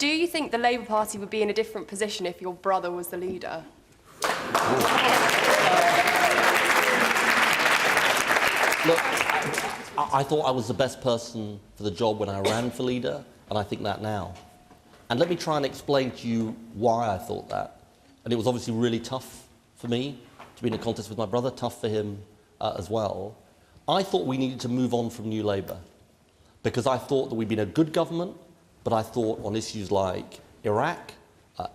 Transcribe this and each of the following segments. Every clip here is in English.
do you think the Labour Party would be in a different position if your brother was the leader? Look, I thought I was the best person for the job when I ran for leader, and I think that now. And let me try and explain to you why I thought that. And it was obviously really tough for me to be in a contest with my brother, tough for him as well. I thought we needed to move on from New Labour, because I thought that we'd been a good government, but I thought on issues like Iraq,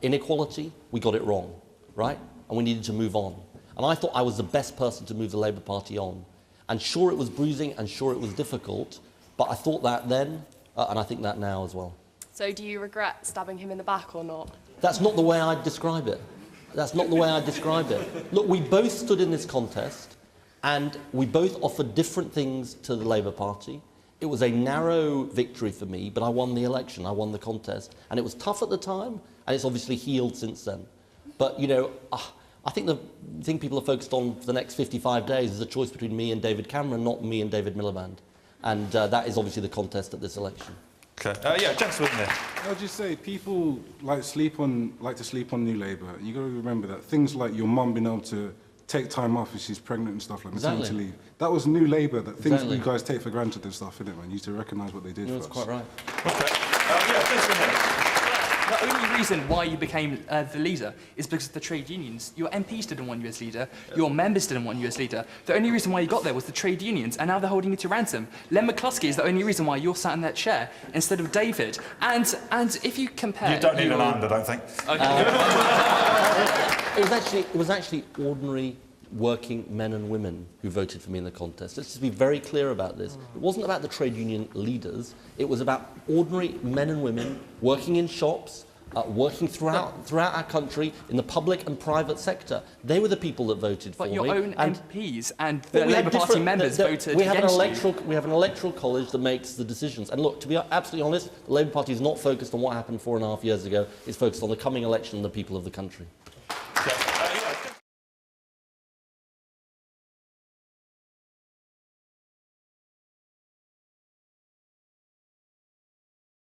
inequality, we got it wrong, right? And we needed to move on. And I thought I was the best person to move the Labour Party on. And sure, it was bruising, and sure, it was difficult, but I thought that then, and I think that now as well. So do you regret stabbing him in the back or not? That's not the way I'd describe it. That's not the way I'd describe it. Look, we both stood in this contest, and we both offered different things to the Labour Party. It was a narrow victory for me, but I won the election, I won the contest. And it was tough at the time, and it's obviously healed since then. But, you know, I think the thing people are focused on for the next 55 days is a choice between me and David Cameron, not me and David Miliband. And that is obviously the contest at this election. Okay. Yeah, gentleman there. I'll just say, people like to sleep on New Labour. You got to remember that things like your mum being able to take time off if she's pregnant and stuff like maternity leave. That was New Labour. That things that you guys take for granted and stuff, innit, man? You need to recognise what they did for us. That's quite right. Okay. Yeah, gentleman there. The only reason why you became the leader is because of the trade unions. Your MPs didn't want you as leader. Your members didn't want you as leader. The only reason why you got there was the trade unions, and now they're holding you to ransom. Len McCluskey is the only reason why you're sat in that chair instead of David. And if you compare... You don't need an and, I don't think. Okay. It was actually ordinary working men and women who voted for me in the contest. Let's just be very clear about this. It wasn't about the trade union leaders. It was about ordinary men and women working in shops, working throughout our country in the public and private sector. They were the people that voted for me. But your own MPs and the Labour Party members voted we have against you. We have an electoral college that makes the decisions. And look, to be absolutely honest, the Labour Party is not focused on what happened 4.5 years ago. It's focused on the coming election and the people of the country. Okay.